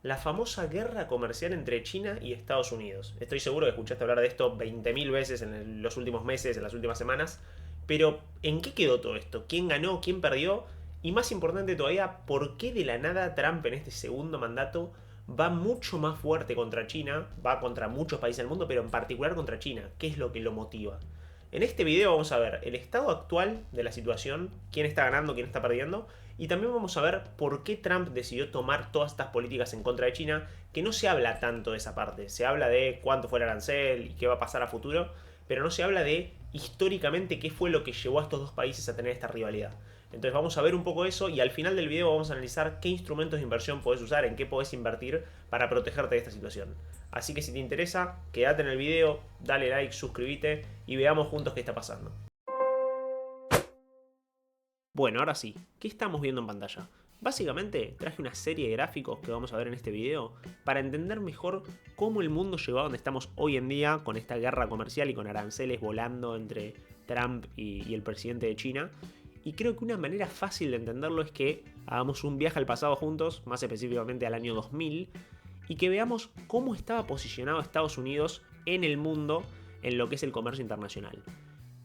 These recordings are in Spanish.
La famosa guerra comercial entre China y Estados Unidos. Estoy seguro que escuchaste hablar de esto 20.000 veces en los últimos meses, en las últimas semanas. Pero, ¿en qué quedó todo esto? ¿Quién ganó? ¿Quién perdió? Y más importante todavía, ¿por qué de la nada Trump en este segundo mandato va mucho más fuerte contra China? Va contra muchos países del mundo, pero en particular contra China. ¿Qué es lo que lo motiva? En este video vamos a ver el estado actual de la situación, quién está ganando, quién está perdiendo, y también vamos a ver por qué Trump decidió tomar todas estas políticas en contra de China, que no se habla tanto de esa parte. Se habla de cuánto fue el arancel y qué va a pasar a futuro, pero no se habla de históricamente qué fue lo que llevó a estos dos países a tener esta rivalidad. Entonces vamos a ver un poco eso y al final del video vamos a analizar qué instrumentos de inversión puedes usar, en qué puedes invertir para protegerte de esta situación. Así que si te interesa, quédate en el video, dale like, suscríbete y veamos juntos qué está pasando. Bueno, ahora sí, ¿qué estamos viendo en pantalla? Básicamente traje una serie de gráficos que vamos a ver en este video para entender mejor cómo el mundo llegó a donde estamos hoy en día con esta guerra comercial y con aranceles volando entre Trump y el presidente de China. Y creo que una manera fácil de entenderlo es que hagamos un viaje al pasado juntos, más específicamente al año 2000, y que veamos cómo estaba posicionado Estados Unidos en el mundo en lo que es el comercio internacional.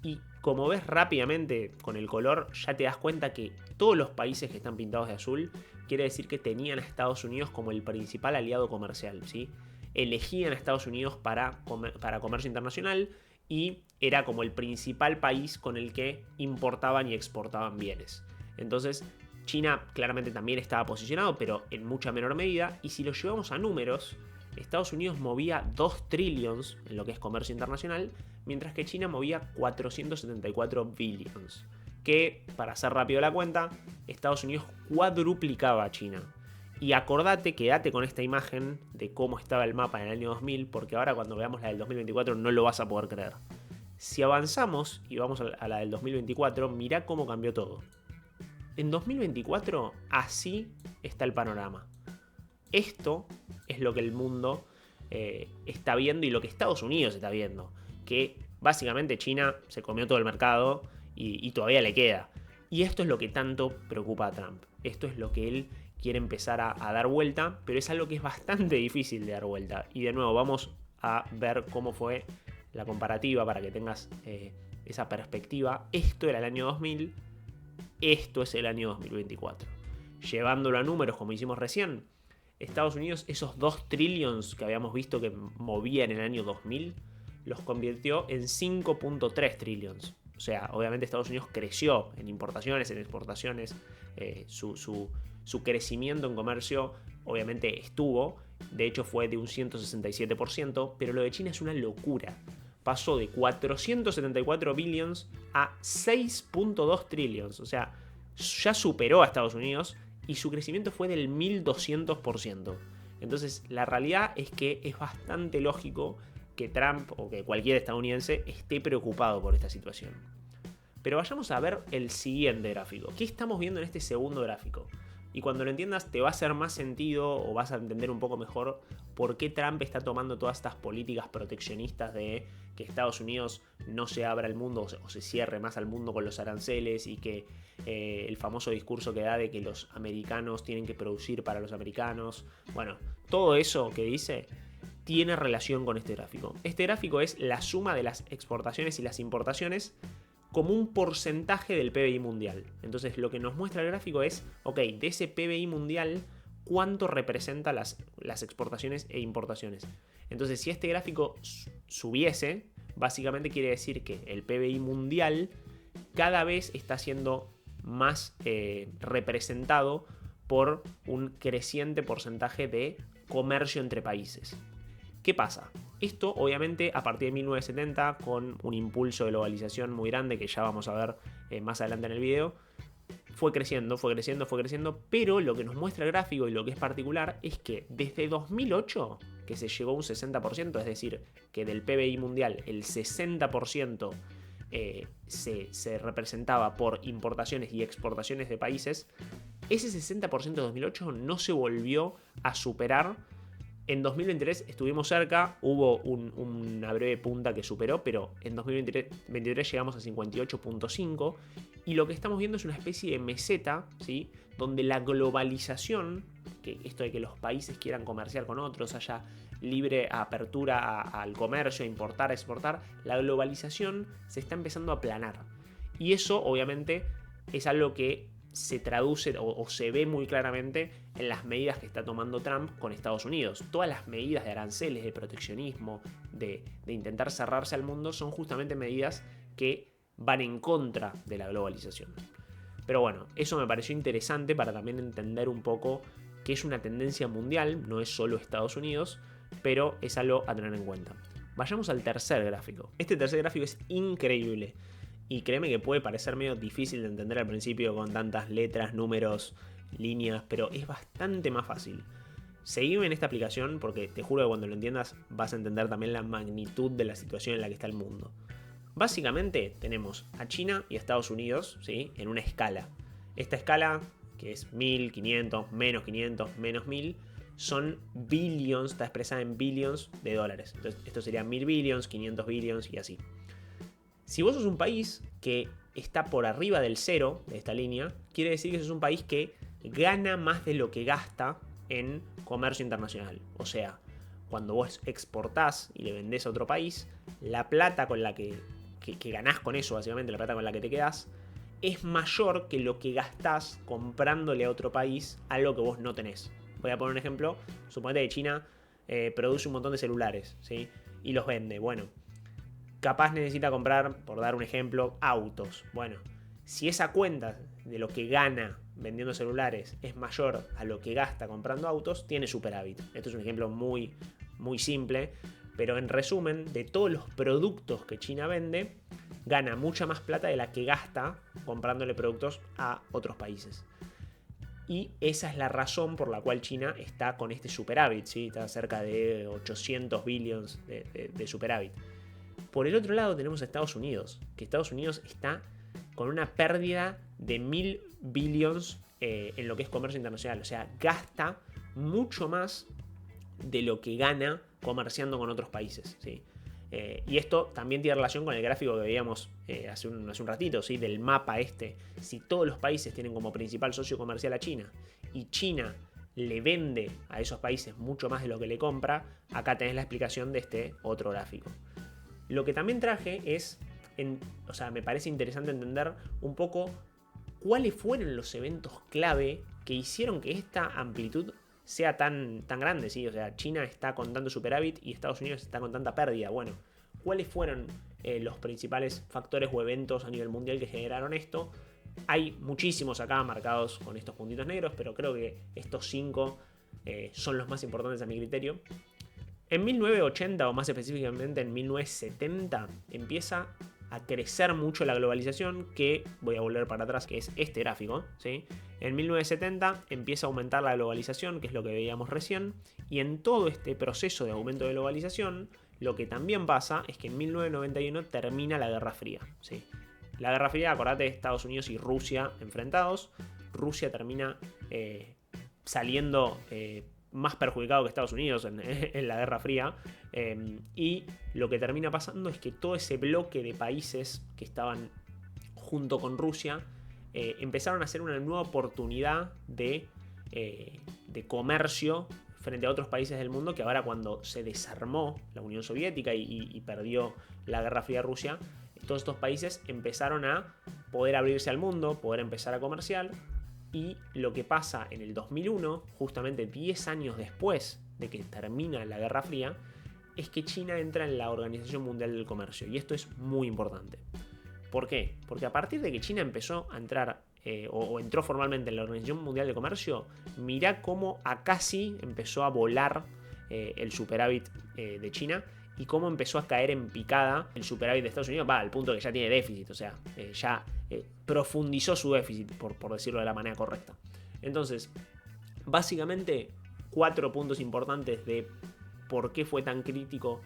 Y como ves rápidamente con el color, ya te das cuenta que todos los países que están pintados de azul quiere decir que tenían a Estados Unidos como el principal aliado comercial, ¿sí? Elegían a Estados Unidos para comercio internacional y era como el principal país con el que importaban y exportaban bienes. Entonces, China claramente también estaba posicionado, pero en mucha menor medida. Y si lo llevamos a números, Estados Unidos movía 2 trillions en lo que es comercio internacional, mientras que China movía 474 billions. Que, para hacer rápido la cuenta, Estados Unidos cuadruplicaba a China. Y acordate, quédate con esta imagen de cómo estaba el mapa en el año 2000, porque ahora cuando veamos la del 2024 no lo vas a poder creer. Si avanzamos y vamos a la del 2024, mirá cómo cambió todo. En 2024 así está el panorama. Esto es lo que el mundo está viendo y lo que Estados Unidos está viendo. Que básicamente China se comió todo el mercado y todavía le queda. Y esto es lo que tanto preocupa a Trump. Esto es lo que él quiere empezar a dar vuelta, pero es algo que es bastante difícil de dar vuelta. Y de nuevo vamos a ver cómo fue la comparativa para que tengas esa perspectiva. Esto era el año 2000, esto es el año 2024. Llevándolo a números como hicimos recién, Estados Unidos, esos 2 trillions que habíamos visto que movía en el año 2000, los convirtió en 5.3 trillions. O sea, obviamente Estados Unidos creció en importaciones, en exportaciones, su crecimiento en comercio obviamente estuvo, de hecho fue de un 167%, pero lo de China es una locura. Pasó de 474 billions a 6.2 trillions, o sea, ya superó a Estados Unidos y su crecimiento fue del 1200%. Entonces, la realidad es que es bastante lógico que Trump o que cualquier estadounidense esté preocupado por esta situación. Pero vayamos a ver el siguiente gráfico. ¿Qué estamos viendo en este segundo gráfico? Y cuando lo entiendas te va a hacer más sentido o vas a entender un poco mejor por qué Trump está tomando todas estas políticas proteccionistas de que Estados Unidos no se abra al mundo o se cierre más al mundo con los aranceles y que el famoso discurso que da de que los americanos tienen que producir para los americanos. Bueno, todo eso que dice tiene relación con este gráfico. Este gráfico es la suma de las exportaciones y las importaciones como un porcentaje del PBI mundial. Entonces lo que nos muestra el gráfico es, ok, de ese PBI mundial, ¿cuánto representa las exportaciones e importaciones? Entonces si este gráfico subiese, básicamente quiere decir que el PBI mundial cada vez está siendo más representado por un creciente porcentaje de comercio entre países. ¿Qué pasa? Esto obviamente a partir de 1970 con un impulso de globalización muy grande que ya vamos a ver más adelante en el video, fue creciendo, pero lo que nos muestra el gráfico y lo que es particular es que desde 2008, que se llegó a un 60%, es decir, que del PBI mundial el 60% se representaba por importaciones y exportaciones de países, ese 60% de 2008 no se volvió a superar. En 2023 estuvimos cerca, hubo una breve punta que superó, pero en 2023 llegamos a 58.5 y lo que estamos viendo es una especie de meseta, ¿sí? Donde la globalización que esto de que los países quieran comerciar con otros, haya libre apertura al comercio, a importar, a exportar, la globalización se está empezando a aplanar. Y eso obviamente es algo que se traduce o se ve muy claramente en las medidas que está tomando Trump con Estados Unidos. Todas las medidas de aranceles, de proteccionismo, de intentar cerrarse al mundo, son justamente medidas que van en contra de la globalización. Pero bueno, eso me pareció interesante para también entender un poco que es una tendencia mundial, no es solo Estados Unidos, pero es algo a tener en cuenta. Vayamos al tercer gráfico. Este tercer gráfico es increíble. Y créeme que puede parecer medio difícil de entender al principio con tantas letras, números, líneas, pero es bastante más fácil. Seguime en esta aplicación porque te juro que cuando lo entiendas vas a entender también la magnitud de la situación en la que está el mundo. Básicamente tenemos a China y a Estados Unidos, ¿sí?, en una escala. Esta escala, que es 1000, 500, menos 500, menos 1000, son billions, está expresada en billions de dólares. Entonces esto sería 1000 billions, 500 billions y así. Si vos sos un país que está por arriba del cero de esta línea, quiere decir que sos un país que gana más de lo que gasta en comercio internacional. O sea, cuando vos exportás y le vendés a otro país, la plata con la que ganás con eso, básicamente la plata con la que te quedás, es mayor que lo que gastás comprándole a otro país algo que vos no tenés. Voy a poner un ejemplo. Suponete que China produce un montón de celulares, ¿sí?, y los vende. Bueno, capaz necesita comprar, por dar un ejemplo, autos. Bueno, si esa cuenta de lo que gana vendiendo celulares es mayor a lo que gasta comprando autos, tiene superávit. Esto es un ejemplo muy, muy simple, pero en resumen, de todos los productos que China vende, gana mucha más plata de la que gasta comprándole productos a otros países. Y esa es la razón por la cual China está con este superávit, ¿sí? Está cerca de 800 billions de superávit. Por el otro lado tenemos a Estados Unidos, que Estados Unidos está con una pérdida de 1000 billions en lo que es comercio internacional. O sea, gasta mucho más de lo que gana comerciando con otros países, ¿sí? Y esto también tiene relación con el gráfico que veíamos hace un ratito, ¿sí?, del mapa este. Si todos los países tienen como principal socio comercial a China y China le vende a esos países mucho más de lo que le compra, acá tenés la explicación de este otro gráfico. Lo que también traje es, me parece interesante entender un poco cuáles fueron los eventos clave que hicieron que esta amplitud sea tan grande, ¿sí? O sea, China está con tanto superávit y Estados Unidos está con tanta pérdida. Bueno, ¿cuáles fueron los principales factores o eventos a nivel mundial que generaron esto? Hay muchísimos acá marcados con estos puntitos negros, pero creo que estos 5 son los más importantes a mi criterio. En 1980, o más específicamente en 1970, empieza a crecer mucho la globalización, que voy a volver para atrás, que es este gráfico, ¿sí? En 1970 empieza a aumentar la globalización, que es lo que veíamos recién, y en todo este proceso de aumento de globalización, lo que también pasa es que en 1991 termina la Guerra Fría, ¿sí? La Guerra Fría, acordate, de Estados Unidos y Rusia enfrentados. Rusia termina saliendo más perjudicado que Estados Unidos en la Guerra Fría, y lo que termina pasando es que todo ese bloque de países que estaban junto con Rusia empezaron a hacer una nueva oportunidad de comercio frente a otros países del mundo, que ahora, cuando se desarmó la Unión Soviética y perdió la Guerra Fría Rusia, todos estos países empezaron a poder abrirse al mundo, poder empezar a comerciar. Y lo que pasa en el 2001, justamente 10 años después de que termina la Guerra Fría, es que China entra en la Organización Mundial del Comercio. Y esto es muy importante. ¿Por qué? Porque a partir de que China empezó a entrar, o entró formalmente en la Organización Mundial del Comercio, mirá cómo acá sí empezó a volar el superávit de China, y cómo empezó a caer en picada el superávit de Estados Unidos, al punto que ya tiene déficit, o sea, ya profundizó su déficit, por decirlo de la manera correcta. Entonces, básicamente, 4 puntos importantes de por qué fue tan crítica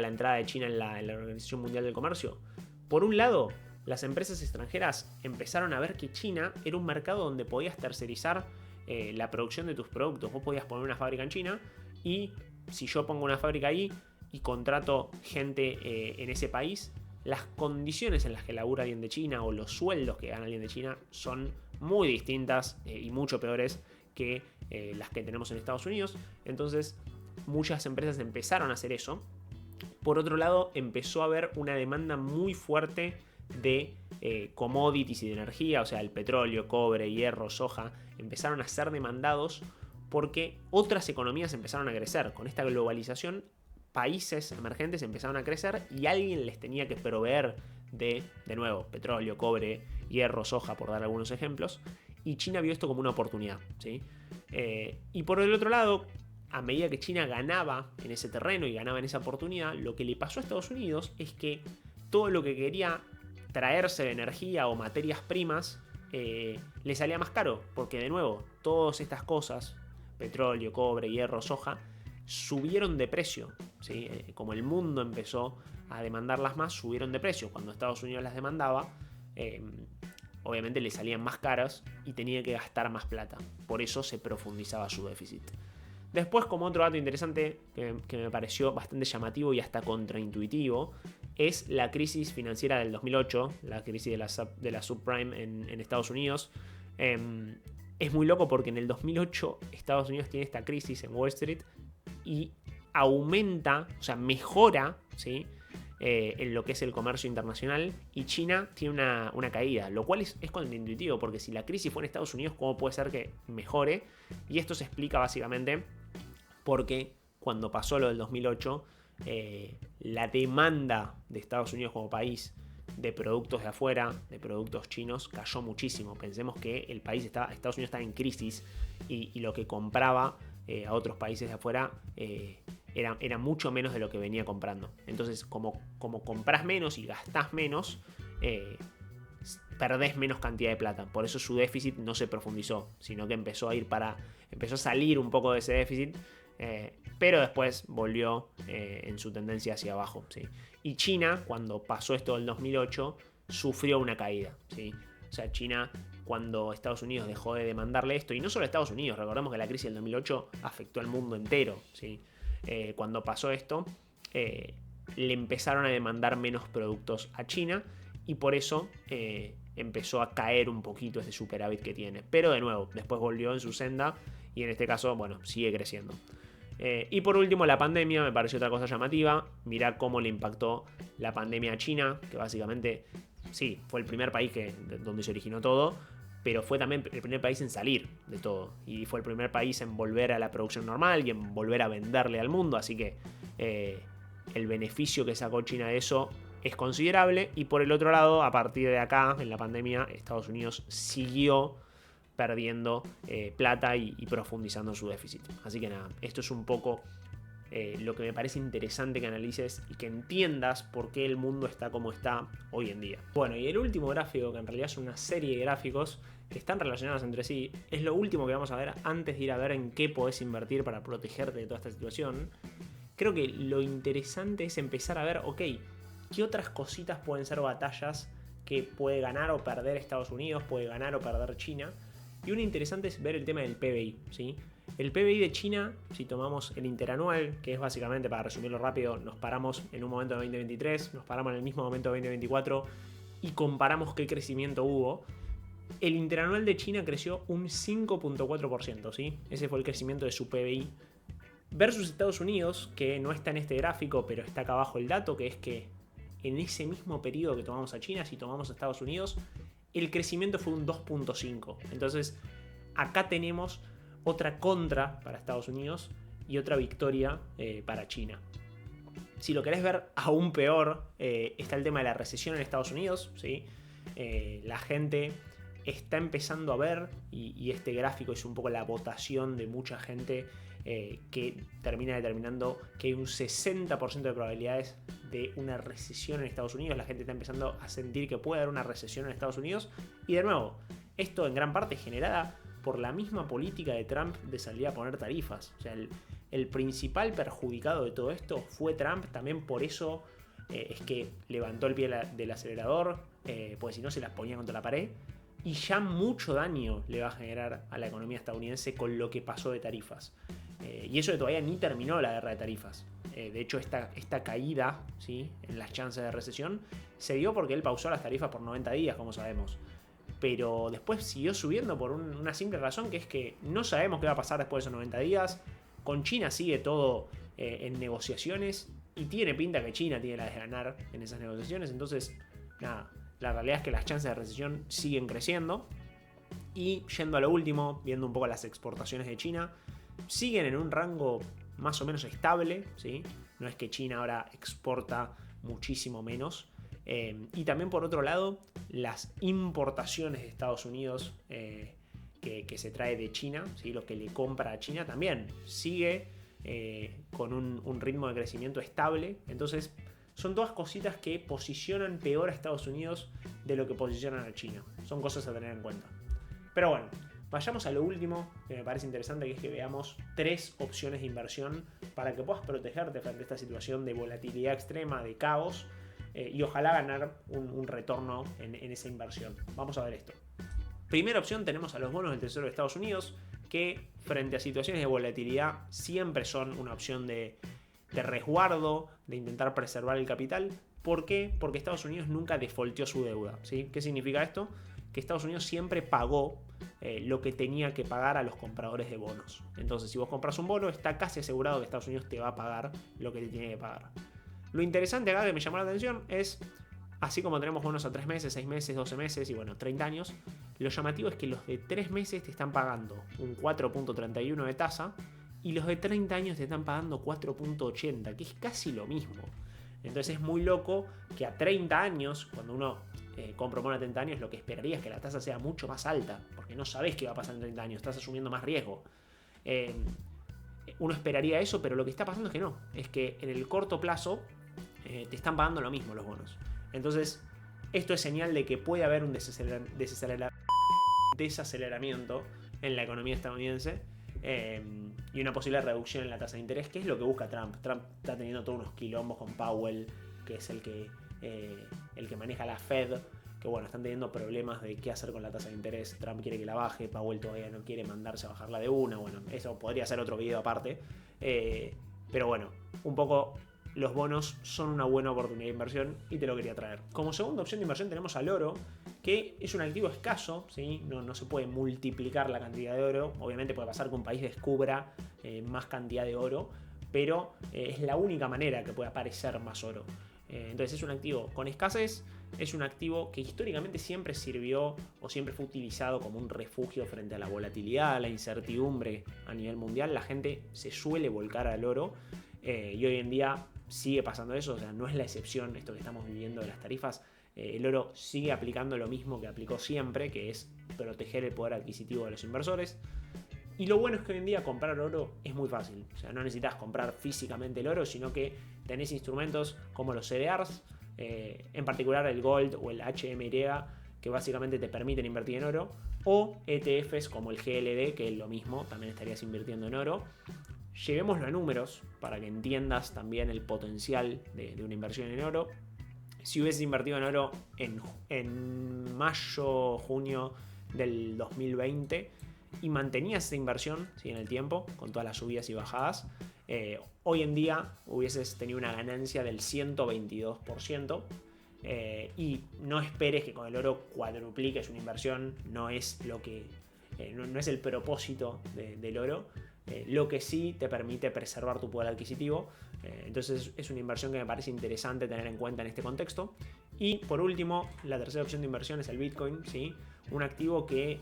la entrada de China en la Organización Mundial del Comercio. Por un lado, las empresas extranjeras empezaron a ver que China era un mercado donde podías tercerizar la producción de tus productos. Vos podías poner una fábrica en China, y si yo pongo una fábrica ahí y contrato gente en ese país, las condiciones en las que labura alguien de China o los sueldos que gana alguien de China son muy distintas y mucho peores que las que tenemos en Estados Unidos. Entonces muchas empresas empezaron a hacer eso. Por otro lado, empezó a haber una demanda muy fuerte de commodities y de energía, o sea, el petróleo, cobre, hierro, soja, empezaron a ser demandados porque otras economías empezaron a crecer. Con esta globalización, países emergentes empezaron a crecer y alguien les tenía que proveer de nuevo, petróleo, cobre, hierro, soja, por dar algunos ejemplos. Y China vio esto como una oportunidad, ¿sí? Y por el otro lado, a medida que China ganaba en ese terreno y ganaba en esa oportunidad, lo que le pasó a Estados Unidos es que todo lo que quería traerse de energía o materias primas le salía más caro, porque de nuevo, todas estas cosas, petróleo, cobre, hierro, soja, subieron de precio, ¿sí? Como el mundo empezó a demandarlas más, subieron de precio. Cuando Estados Unidos las demandaba, obviamente le salían más caras y tenía que gastar más plata. Por eso se profundizaba su déficit. Después, como otro dato interesante que me pareció bastante llamativo y hasta contraintuitivo, es la crisis financiera del 2008, la crisis de la subprime en Estados Unidos. Es muy loco porque en el 2008 Estados Unidos tiene esta crisis en Wall Street y aumenta, o sea, mejora, ¿sí? En lo que es el comercio internacional, y China tiene una caída, lo cual es contraintuitivo, porque si la crisis fue en Estados Unidos, ¿cómo puede ser que mejore? Y esto se explica básicamente porque cuando pasó lo del 2008, la demanda de Estados Unidos como país de productos de afuera, de productos chinos, cayó muchísimo. Pensemos que Estados Unidos estaba en crisis y lo que compraba a otros países de afuera era mucho menos de lo que venía comprando. Entonces, como compras menos y gastás menos, perdés menos cantidad de plata. Por eso su déficit no se profundizó, sino que empezó a salir un poco de ese déficit, pero después volvió en su tendencia hacia abajo, ¿sí? Y China, cuando pasó esto del 2008, sufrió una caída, ¿sí? O sea, China, cuando Estados Unidos dejó de demandarle esto, y no solo a Estados Unidos, recordemos que la crisis del 2008 afectó al mundo entero, ¿sí? Cuando pasó esto, le empezaron a demandar menos productos a China y por eso empezó a caer un poquito ese superávit que tiene. Pero de nuevo, después volvió en su senda y en este caso, bueno, sigue creciendo. Y por último, la pandemia me pareció otra cosa llamativa. Mirá cómo le impactó la pandemia a China, que básicamente, sí, fue el primer país donde se originó todo, pero fue también el primer país en salir de todo. Y fue el primer país en volver a la producción normal y en volver a venderle al mundo. Así que el beneficio que sacó China de eso es considerable. Y por el otro lado, a partir de acá, en la pandemia, Estados Unidos siguió perdiendo plata y profundizando su déficit. Así que nada, esto es un poco lo que me parece interesante que analices y que entiendas por qué el mundo está como está hoy en día. Bueno, y el último gráfico, que en realidad es una serie de gráficos que están relacionados entre sí, es lo último que vamos a ver antes de ir a ver en qué podés invertir para protegerte de toda esta situación. Creo que lo interesante es empezar a ver, ok, ¿qué otras cositas pueden ser batallas que puede ganar o perder Estados Unidos, puede ganar o perder China? Y una interesante es ver el tema del PBI, ¿sí? El PBI de China, si tomamos el interanual, que es básicamente, para resumirlo rápido, nos paramos en un momento de 2023, nos paramos en el mismo momento de 2024 y comparamos qué crecimiento hubo. El interanual de China creció un 5.4%, ¿sí? Ese fue el crecimiento de su PBI. Versus Estados Unidos, que no está en este gráfico, pero está acá abajo el dato, que es que en ese mismo periodo que tomamos a China, si tomamos a Estados Unidos, el crecimiento fue un 2.5. Entonces, acá tenemos otra contra para Estados Unidos y otra victoria para China. Si lo querés ver aún peor, está el tema de la recesión en Estados Unidos, ¿sí? La gente está empezando a ver, y este gráfico es un poco la votación de mucha gente que termina determinando que hay un 60% de probabilidades de una recesión en Estados Unidos. La gente está empezando a sentir que puede haber una recesión en Estados Unidos. Y de nuevo, esto en gran parte generada por la misma política de Trump de salir a poner tarifas. O sea, el principal perjudicado de todo esto fue Trump. También por eso es que levantó el pie del acelerador, pues si no se las ponía contra la pared. Y ya mucho daño le va a generar a la economía estadounidense con lo que pasó de tarifas. Y eso que todavía ni terminó la guerra de tarifas. De hecho, esta caída, ¿sí?, en las chances de recesión se dio porque él pausó las tarifas por 90 días, como sabemos. pero después siguió subiendo por una simple razón, que es que no sabemos qué va a pasar después de esos 90 días. Con China sigue todo en negociaciones y tiene pinta que China tiene la de ganar en esas negociaciones. Entonces, nada, la realidad es que las chances de recesión siguen creciendo. Y yendo a lo último, viendo un poco las exportaciones de China, siguen en un rango más o menos estable, ¿sí? No es que China ahora exporta muchísimo menos. Y también por otro lado, las importaciones de Estados Unidos que se trae de China, ¿sí? Lo que le compra a China también sigue con un ritmo de crecimiento estable. Entonces son todas cositas que posicionan peor a Estados Unidos de lo que posicionan a China. Son cosas a tener en cuenta. Pero bueno, vayamos a lo último que me parece interesante, que es que veamos 3 opciones de inversión para que puedas protegerte frente a esta situación de volatilidad extrema, de caos, y ojalá ganar un retorno en esa inversión. Vamos a ver esto. Primera opción, tenemos a los bonos del Tesoro de Estados Unidos, que frente a situaciones de volatilidad siempre son una opción de resguardo, de intentar preservar el capital. ¿Por qué? Porque Estados Unidos nunca defaulteó su deuda, ¿sí? ¿Qué significa esto? Que Estados Unidos siempre pagó lo que tenía que pagar a los compradores de bonos. Entonces, si vos compras un bono, está casi asegurado que Estados Unidos te va a pagar lo que te tiene que pagar. Lo interesante acá que me llamó la atención es, así como tenemos bonos a 3 meses, 6 meses, 12 meses y bueno, 30 años, lo llamativo es que los de 3 meses te están pagando un 4.31 de tasa y los de 30 años te están pagando 4.80, que es casi lo mismo. Entonces es muy loco que a 30 años, cuando uno compra un bono a 30 años, lo que esperaría es que la tasa sea mucho más alta, porque no sabes qué va a pasar en 30 años, estás asumiendo más riesgo. Uno esperaría eso, pero lo que está pasando es que no, es que en el corto plazo te están pagando lo mismo los bonos. Entonces, esto es señal de que puede haber un desaceleramiento en la economía estadounidense y una posible reducción en la tasa de interés, que es lo que busca Trump. Trump está teniendo todos unos quilombos con Powell, que es el que maneja la Fed, que bueno, están teniendo problemas de qué hacer con la tasa de interés. Trump quiere que la baje, Powell todavía no quiere mandarse a bajarla de una. Bueno, eso podría ser otro video aparte. Pero bueno, un poco los bonos son una buena oportunidad de inversión y te lo quería traer. Como segunda opción de inversión tenemos al oro, que es un activo escaso, ¿sí? No se puede multiplicar la cantidad de oro. Obviamente puede pasar que un país descubra más cantidad de oro, pero es la única manera que puede aparecer más oro. Entonces es un activo con escasez, es un activo que históricamente siempre sirvió o siempre fue utilizado como un refugio frente a la volatilidad, a la incertidumbre a nivel mundial. La gente se suele volcar al oro y hoy en día sigue pasando eso, o sea, no es la excepción esto que estamos viviendo de las tarifas. El oro sigue aplicando lo mismo que aplicó siempre, que es proteger el poder adquisitivo de los inversores. Y lo bueno es que hoy en día comprar oro es muy fácil. O sea, no necesitas comprar físicamente el oro, sino que tenés instrumentos como los CDRs, en particular el Gold o el HMY, que básicamente te permiten invertir en oro, o ETFs como el GLD, que es lo mismo, también estarías invirtiendo en oro. Llevémoslo a números para que entiendas también el potencial de una inversión en oro. Si hubieses invertido en oro en mayo, junio del 2020 y mantenías esa inversión, ¿sí?, en el tiempo, con todas las subidas y bajadas, hoy en día hubieses tenido una ganancia del 122%. Y no esperes que con el oro cuadrupliques una inversión, no es lo que no es el propósito del oro. Lo que sí te permite preservar tu poder adquisitivo. Entonces es una inversión que me parece interesante tener en cuenta en este contexto. Y por último, la tercera opción de inversión es el Bitcoin, ¿sí? Un activo que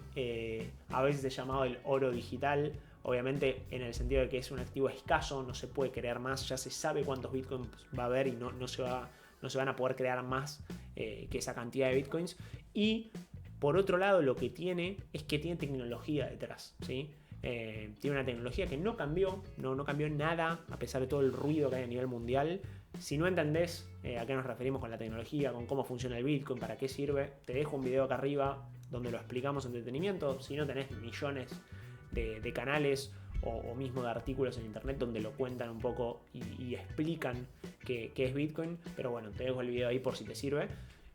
a veces es llamado el oro digital. Obviamente en el sentido de que es un activo escaso, no se puede crear más, ya se sabe cuántos Bitcoins va a haber y no se van a poder crear más que esa cantidad de Bitcoins. Y por otro lado, lo que tiene es que tiene tecnología detrás, ¿sí? Tiene una tecnología que no cambió nada a pesar de todo el ruido que hay a nivel mundial. Si no entendés a qué nos referimos con la tecnología, con cómo funciona el Bitcoin, para qué sirve, te dejo un video acá arriba donde lo explicamos en detenimiento. Si no, tenés millones de canales o mismo de artículos en internet donde lo cuentan un poco y explican qué es Bitcoin. Pero bueno, te dejo el video ahí por si te sirve.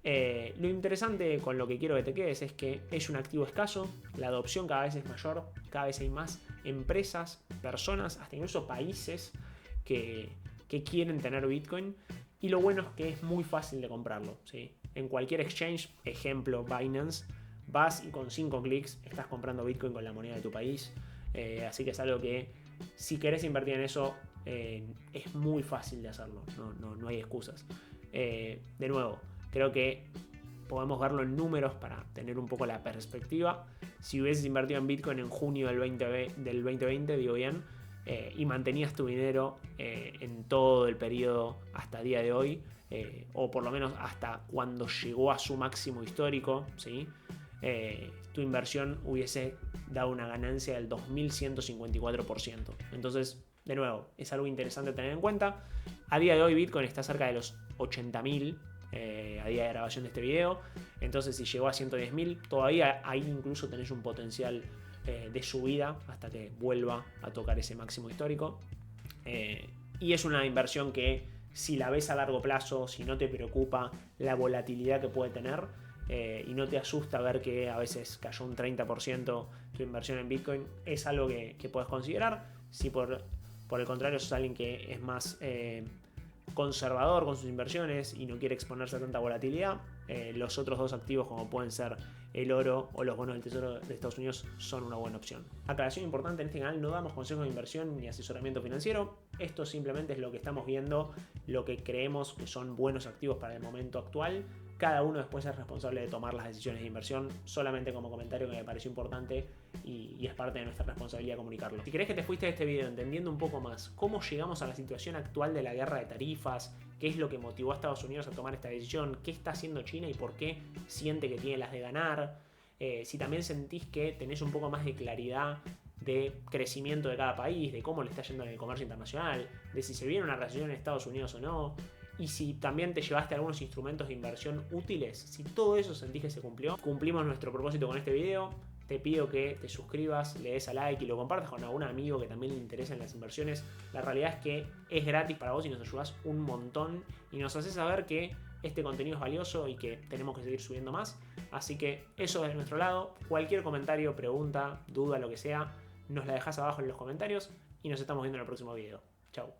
Lo interesante con lo que quiero que te quedes es que es un activo escaso, la adopción cada vez es mayor, cada vez hay más empresas, personas, hasta incluso países que quieren tener Bitcoin, y lo bueno es que es muy fácil de comprarlo, ¿sí? En cualquier exchange, ejemplo Binance, vas y con 5 clics estás comprando Bitcoin con la moneda de tu país. Así que es algo que si querés invertir en eso es muy fácil de hacerlo, no hay excusas. De nuevo, creo que podemos verlo en números para tener un poco la perspectiva. Si hubieses invertido en Bitcoin en junio del 2020, digo bien, y mantenías tu dinero en todo el periodo hasta el día de hoy, o por lo menos hasta cuando llegó a su máximo histórico, ¿sí? Tu inversión hubiese dado una ganancia del 2154%. Entonces, de nuevo, es algo interesante tener en cuenta. A día de hoy Bitcoin está cerca de los 80.000 a día de grabación de este video. Entonces, si llegó a 110.000, todavía ahí incluso tenés un potencial de subida hasta que vuelva a tocar ese máximo histórico. Y es una inversión que, si la ves a largo plazo, si no te preocupa la volatilidad que puede tener, y no te asusta ver que a veces cayó un 30% tu inversión en Bitcoin, es algo que puedes considerar. Si por el contrario sos alguien que es más conservador con sus inversiones y no quiere exponerse a tanta volatilidad, los otros dos activos, como pueden ser el oro o los bonos del Tesoro de Estados Unidos, son una buena opción. Aclaración importante: en este canal no damos consejos de inversión ni asesoramiento financiero. Esto simplemente es lo que estamos viendo, lo que creemos que son buenos activos para el momento actual. Cada uno después es responsable de tomar las decisiones de inversión. Solamente como comentario que me pareció importante y es parte de nuestra responsabilidad comunicarlo. Si crees que te fuiste de este video entendiendo un poco más cómo llegamos a la situación actual de la guerra de tarifas, qué es lo que motivó a Estados Unidos a tomar esta decisión, qué está haciendo China y por qué siente que tiene las de ganar, si también sentís que tenés un poco más de claridad de crecimiento de cada país, de cómo le está yendo en el comercio internacional, de si se viene una recesión en Estados Unidos o no, y si también te llevaste algunos instrumentos de inversión útiles, si todo eso sentís que se cumplió, cumplimos nuestro propósito con este video. Te pido que te suscribas, le des a like y lo compartas con algún amigo que también le interesen las inversiones. La realidad es que es gratis para vos y nos ayudás un montón y nos haces saber que este contenido es valioso y que tenemos que seguir subiendo más. Así que eso de nuestro lado. Cualquier comentario, pregunta, duda, lo que sea, nos la dejás abajo en los comentarios y nos estamos viendo en el próximo video. Chau.